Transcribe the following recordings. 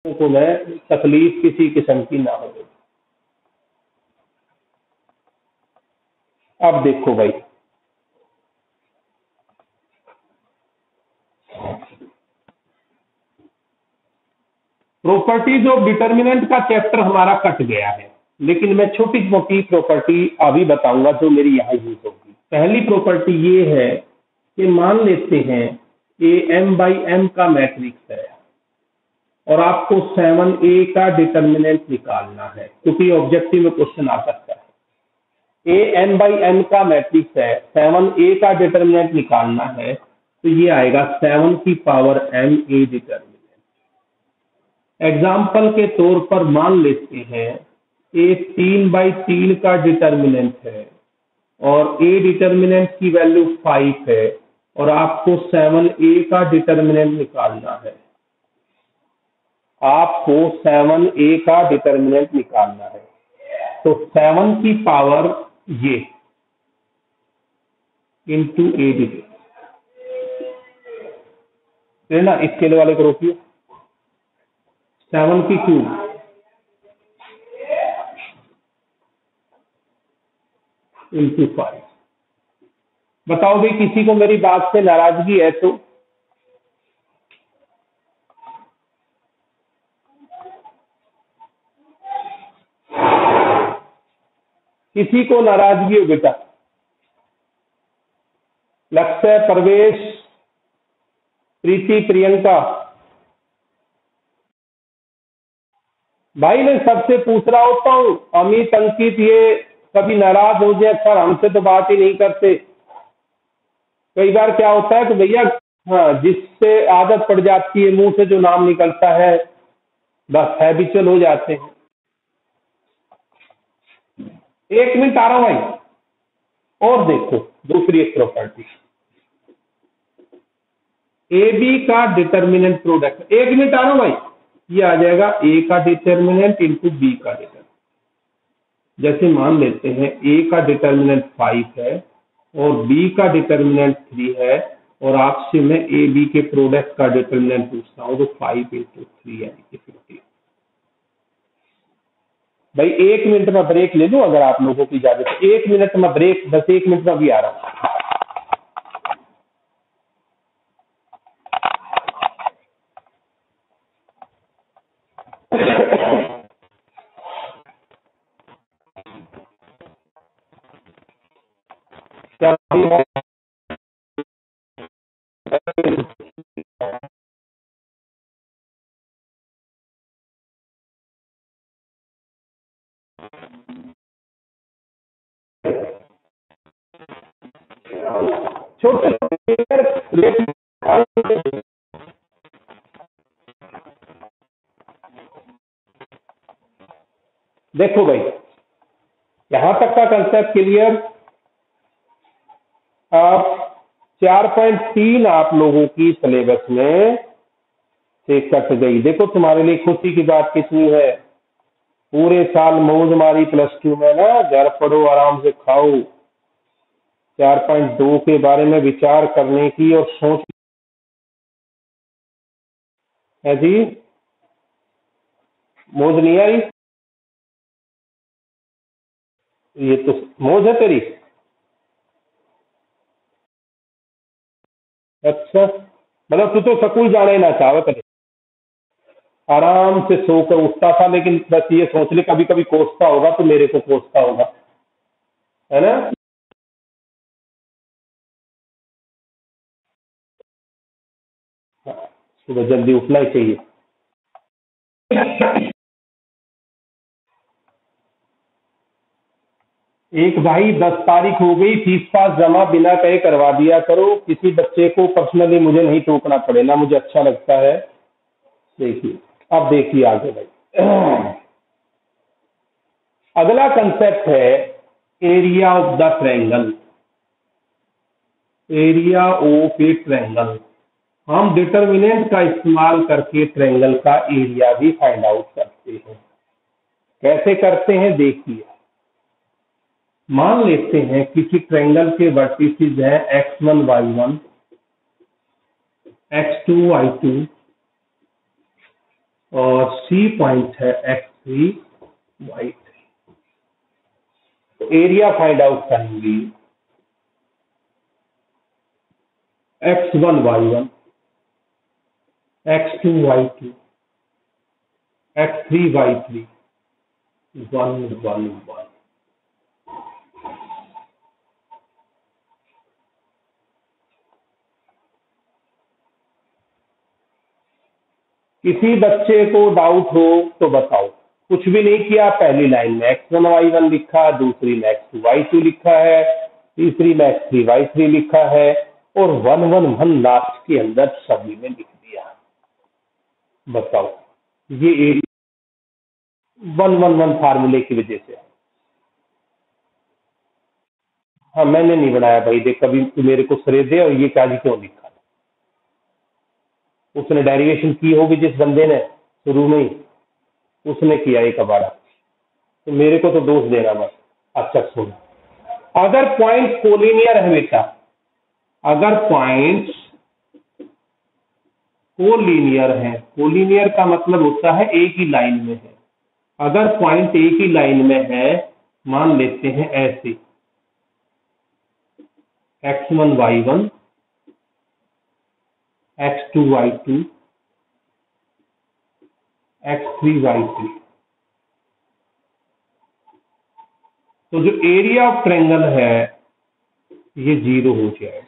को मैं तकलीफ किसी किस्म की ना हो। अब देखो भाई, प्रॉपर्टीज ऑफ डिटर्मिनेंट का चैप्टर हमारा कट गया है, लेकिन मैं छोटी मोटी प्रॉपर्टी अभी बताऊंगा जो मेरी यहाँ यूज होगी। पहली प्रॉपर्टी ये है कि मान लेते हैं ए एम बाई एम का मैट्रिक्स है और आपको 7A का डिटर्मिनेंट निकालना है, क्योंकि ऑब्जेक्टिव में क्वेश्चन आ सकता है। ए एम बाई एम का मैट्रिक्स है, 7A का डिटर्मिनेंट निकालना है, तो ये आएगा 7 की पावर m ए डिटर्मिनेंट। एग्जाम्पल के तौर पर मान लेते हैं ए 3/3 का डिटर्मिनेंट है और ए डिटर्मिनेंट की वैल्यू 5 है और आपको 7A का डिटर्मिनेंट निकालना है। आपको 7A का डिटर्मिनेंट निकालना है, तो 7 की पावर ये इंटू ए डिटर्मिनेंट ना, स्केल वाले को रोकिए, 7 की क्यूब इंटू 5। बताओ भाई, किसी को मेरी बात से नाराजगी है तो? किसी को नाराजगी हो बेटा? लक्ष्य, प्रवेश, प्रीति, प्रियंका? भाई मैं सबसे पूछ रहा होता हूँ, अमित, अंकित, ये कभी नाराज हो जाए, सर हमसे तो बात ही नहीं करते। कई बार क्या होता है कि भैया, हाँ, जिससे आदत पड़ जाती है, मुंह से जो नाम निकलता है बस हैबिचुअल हो जाते हैं। 1 मिनट आ रहा हूं भाई। और देखो दूसरी एक प्रॉपर्टी, ए बी का डिटर्मिनेंट प्रोडक्ट। 1 मिनट आ रहा हूं भाई। ये आ जाएगा ए का डिटर्मिनेंट इंटू बी का डिटर्मिनेंट। जैसे मान लेते हैं ए का डिटर्मिनेंट 5 है और बी का डिटर्मिनेंट 3 है और आपसे मैं ए बी के प्रोडक्ट का डिटर्मिनेंट पूछता हूँ, तो 5 इंटू 3 यानी कि 50। भाई 1 मिनट में ब्रेक ले लूं अगर आप लोगों की इजाजत है? 1 मिनट में ब्रेक, बस 1 मिनट में भी आ रहा हूं। क्या छोटे देखो भाई, यहां तक का कंसेप्ट क्लियर? अब 4.3 आप लोगों की सिलेबस में से कट गई। देखो तुम्हारे लिए खुशी की बात कितनी है, पूरे साल मौज मारी +2 में ना, घर पढ़ो, आराम से खाओ। 4.2 के बारे में विचार करने की और सोच है जी। मौज नहीं आई? ये तो मौज है तेरी। अच्छा, मतलब तू तो स्कूल जाना ही ना चाहे, करे आराम से सोकर उठता था, लेकिन बस ये सोच ले कभी कभी कोसता होगा तो मेरे को कोसता होगा, है ना? हाँ, सुबह जल्दी उठना ही चाहिए। एक भाई 10 तारीख हो गई, फीस पास जमा बिना कहे करवा दिया करो। किसी बच्चे को पर्सनली मुझे नहीं टोकना पड़े ना, मुझे अच्छा लगता है। देखिए, अब देखिए आगे भाई। अगला कंसेप्ट है area of the triangle. Area of A triangle, हम डिटर्मिनेंट का इस्तेमाल करके ट्रायंगल का एरिया भी फाइंड आउट करते हैं। कैसे करते हैं देखिए। मान लेते हैं किसी ट्रायंगल के वर्टिसेस हैं x1 y1, x2 y2, और सी पॉइंट है x3 y3। तो एरिया फाइंड आउट करेंगे x1 y1, x2 y2, x3 y3, 1 1 1। किसी बच्चे को डाउट हो तो बताओ। कुछ भी नहीं किया, पहली लाइन में x1 y1 लिखा, दूसरी में x2 y2 लिखा है, तीसरी में x3 y3 लिखा है और 1 1 1 लास्ट के अंदर सभी में लिख दिया। बताओ, ये 1 1 1 फार्मूले की वजह से। हाँ, मैंने नहीं बनाया भाई, देख कभी तू मेरे को श्रेय दे और ये क्या जी क्यों लिखा। उसने डेरिवेशन की होगी जिस बंदे ने शुरू में ही, उसने किया एक कबाड़ा, तो मेरे को तो दोष देना बस। अच्छा सुन, अगर पॉइंट कोलिनियर है बेटा, अगर पॉइंट्स कोलिनियर है, कोलिनियर का मतलब होता है एक ही लाइन में है। अगर पॉइंट एक ही लाइन में है, मान लेते हैं ऐसे x1 y1, x2 y2, x3 y3, तो जो एरिया ऑफ ट्रायंगल है ये 0 हो जाएगा।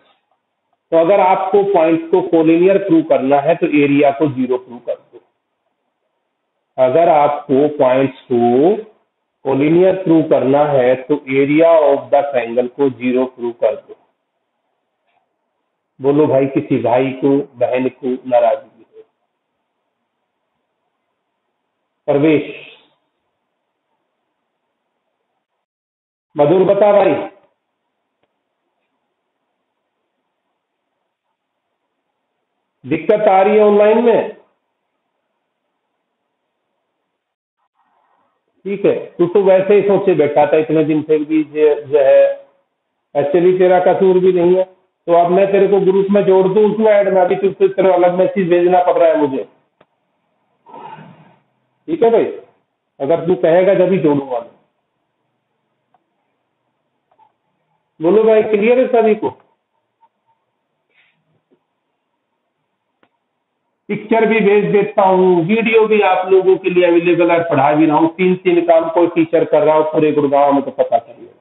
तो अगर आपको पॉइंट को कोलिनियर प्रूव करना है तो एरिया को 0 प्रूव कर दो। अगर आपको पॉइंट्स को कोलिनियर प्रूव करना है तो एरिया ऑफ द ट्रायंगल को 0 प्रूव कर दो। बोलो भाई, किसी भाई को बहन को नाराजगी है? परवेश, मधुर बता भाई। दिक्कत आ रही है ऑनलाइन में? ठीक है, तू तो वैसे ही सोचे बैठा था इतने दिन से भी जो है एक्चुअली तेरा कसूर भी नहीं है। तो अब मैं तेरे को ग्रुप में जोड़ दूं उसमें ऐड में, अभी तुझसे तेरा अलग मैसेज भेजना पड़ रहा है मुझे। ठीक है भाई, अगर तू कहेगा जब ही जोड़ूंगा मैं। बोलो भाई, क्लियर है सभी को? पिक्चर भी भेज देता हूँ, वीडियो भी आप लोगों के लिए अवेलेबल है, पढ़ा भी रहा हूँ। 3 काम कोई टीचर कर रहा हो पूरे गुड़गांव में तो पता चलिएगा।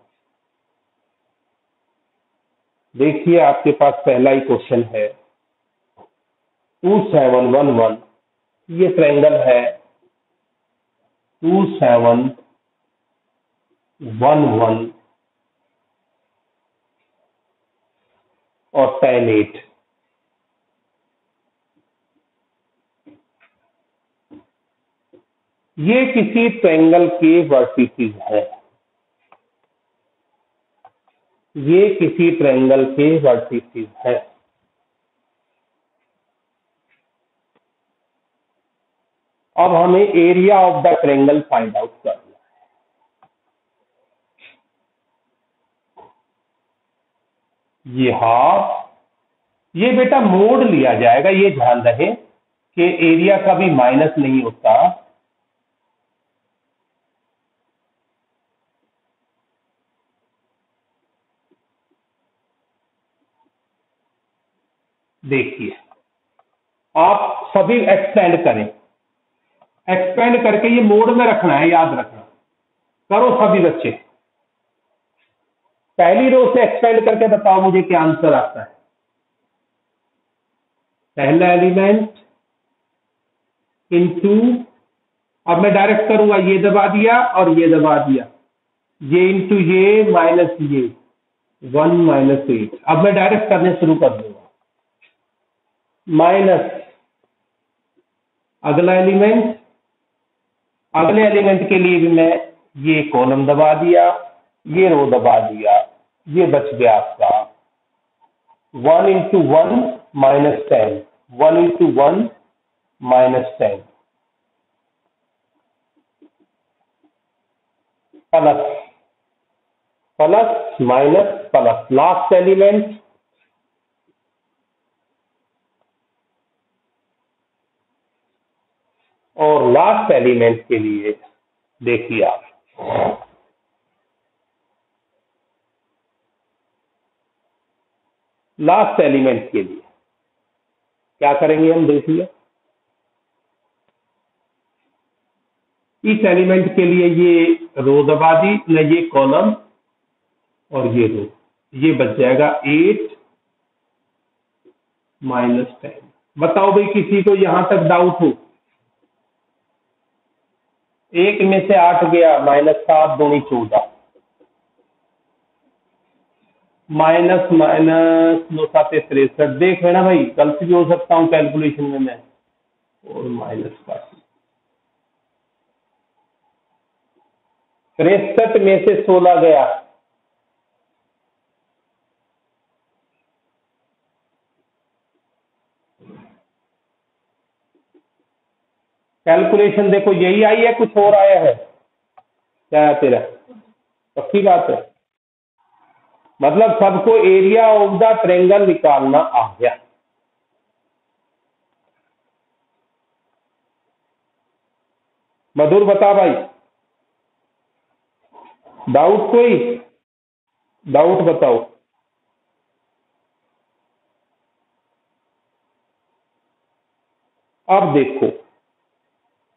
देखिए, आपके पास पहला ही क्वेश्चन है 2711। ये ट्रायंगल है 2711 और tan8। ये किसी ट्रायंगल के वर्टिसेस है, ये किसी ट्रायंगल के वर्टिसेस है। अब हमें area of the triangle find out करना है। ये हाफ, ये बेटा मोड लिया जाएगा, ये ध्यान रहे कि एरिया का भी माइनस नहीं होता। देखिए, आप सभी एक्सपेंड करें, एक्सपेंड करके ये मोड में रखना है, याद रखना। करो सभी बच्चे, पहली रो से एक्सपेंड करके बताओ मुझे क्या आंसर आता है। पहला एलिमेंट इनटू, अब मैं डायरेक्ट करूंगा, ये दबा दिया और ये दबा दिया, ये इंटू ये माइनस ये, 1 -8। अब मैं डायरेक्ट करने शुरू कर दूंगा। माइनस अगला एलिमेंट, अगले एलिमेंट के लिए भी मैं ये कॉलम दबा दिया, ये रो दबा दिया, ये बच गया आपका 1 × 1 -10, 1 × 1 -10 plus plus minus plus, last element और लास्ट एलिमेंट के लिए देखिए आप, लास्ट एलिमेंट के लिए क्या करेंगे हम, देखिए इस एलिमेंट के लिए ये रो दबा दी न, ये कॉलम और ये रो, ये बच जाएगा 8 - 10। बताओ भाई किसी को यहां तक डाउट हो? 1 में से 8 गया, -7 दूनी 14, माइनस माइनस 9 7 63। देख लेना भाई, गलती भी हो सकता हूँ कैलकुलेशन में मैं, और माइनस का 63 में से 16 गया, कैलकुलेशन देखो यही आई है, कुछ और आया है क्या है तेरा? पक्की बात है, मतलब सबको एरिया ऑफ द ट्रायंगल निकालना आ गया। मधुर बता भाई, डाउट कोई? डाउट बताओ। अब देखो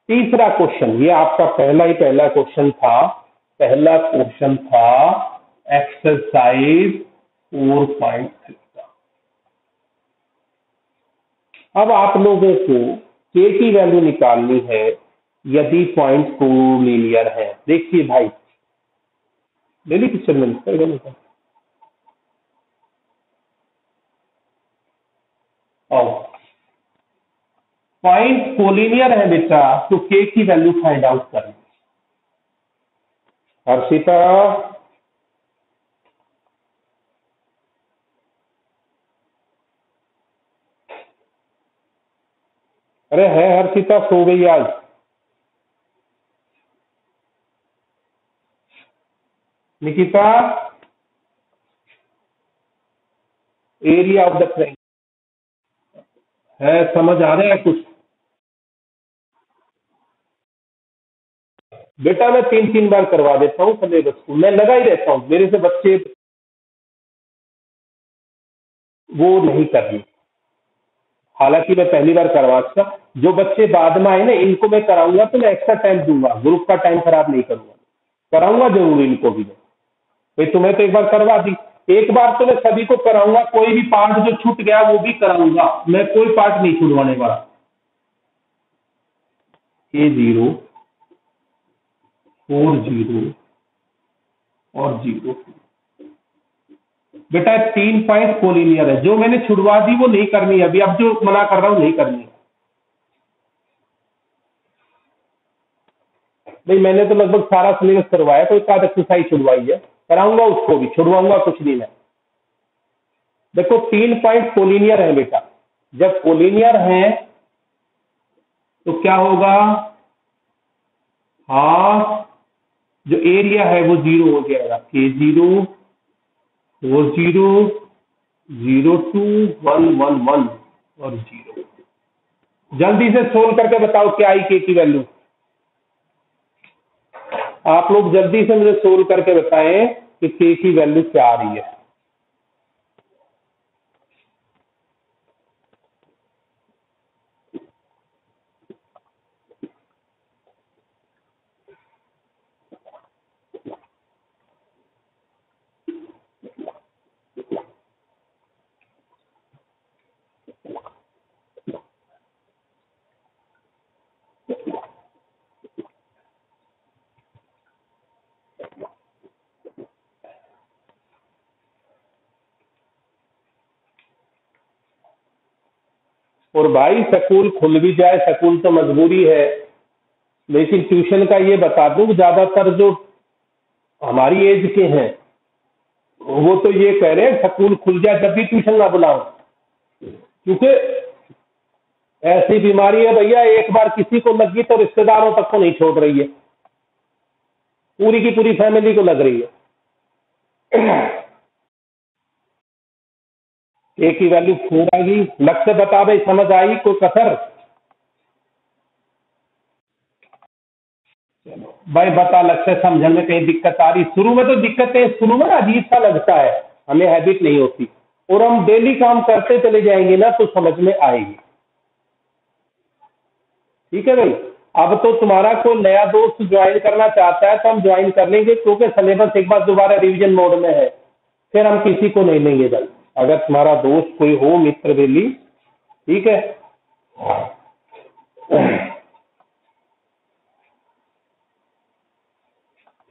तीसरा क्वेश्चन, ये आपका पहला क्वेश्चन था, पहला क्वेश्चन था एक्सरसाइज 4.3 का। अब आप लोगों को के की वैल्यू निकालनी है यदि पॉइंट को लीनियर है। देखिए भाई, डेली पिक्चर में पॉइंट कोलिनियर है बेटा, तो के की वैल्यू फाइंड आउट करनी। हर्षिता, अरे है हर्षिता, सो गई आज? Nikita, area of the triangle है, समझ आ रहा है कुछ? बेटा मैं 3 बार करवा देता हूँ सिलेबस को, मैं लगा ही रहता हूँ, मेरे से बच्चे वो नहीं करनी। हालांकि मैं पहली बार करवाता, जो बच्चे बाद में आए ना इनको मैं कराऊंगा, तो मैं एक्स्ट्रा टाइम दूंगा, ग्रुप का टाइम खराब नहीं करूंगा, कराऊंगा जरूर इनको भी मैं। भाई तुम्हें तो एक बार करवा दी, एक बार तो मैं सभी को कराऊंगा, कोई भी पार्ट जो छूट गया वो भी कराऊंगा, मैं कोई पार्ट नहीं छुड़वाने वाला। A0 4 0 और 0 बेटा 3 पॉइंट कोलिनियर है, जो मैंने छुड़वा दी वो नहीं करनी है अभी, अब जो मना कर रहा हूं नहीं करनी है। भाई मैंने तो लगभग सारा सिलेबस करवाया, कोई कार्ड एक्सरसाइज छुड़वाई है, कराऊंगा उसको भी, छुड़वाऊंगा कुछ नहीं मैं। देखो 3 पॉइंट कोलिनियर है बेटा, जब कोलिनियर है तो क्या होगा, हाफ जो एरिया है वो 0 हो जाएगा, K0 4 0 0 2 1 1 1 और 0। जल्दी से सोल्व करके बताओ क्या आई के की वैल्यू, आप लोग जल्दी से मुझे सोल्व करके बताएं कि के की वैल्यू क्या आ रही है। और भाई स्कूल खुल भी जाए, स्कूल तो मजबूरी है, लेकिन ट्यूशन का ये बता दूं कि ज्यादातर जो हमारी एज के हैं वो तो ये कह रहे हैं स्कूल खुल जाए जब भी ट्यूशन ना बुलाओ, क्योंकि ऐसी बीमारी है भैया, एक बार किसी को लगी तो रिश्तेदारों तक को नहीं छोड़ रही है, पूरी की पूरी फैमिली को लग रही है। ए की वैल्यू 4 आ गई, लक्ष्य बता भाई, समझ आई कोई कसर? चलो भाई बता, लक्ष्य समझने में कहीं दिक्कत आ रही? शुरू में तो दिक्कतें, शुरू में अजीब सा लगता है, हमें हैबिट नहीं होती, और हम डेली काम करते चले जाएंगे ना तो समझ में आएगी। ठीक है भाई। अब तो तुम्हारा कोई नया दोस्त ज्वाइन करना चाहता है तो हम ज्वाइन कर लेंगे, क्योंकि सिलेबस एक बार दोबारा रिवीजन मोड में है, फिर हम किसी को नहीं लेंगे भाई। अगर तुम्हारा दोस्त कोई हो, मित्र बेली, ठीक है।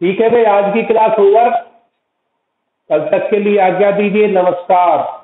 ठीक है भाई, आज की क्लास ओवर, कल तक के लिए आज्ञा दीजिए, नमस्कार।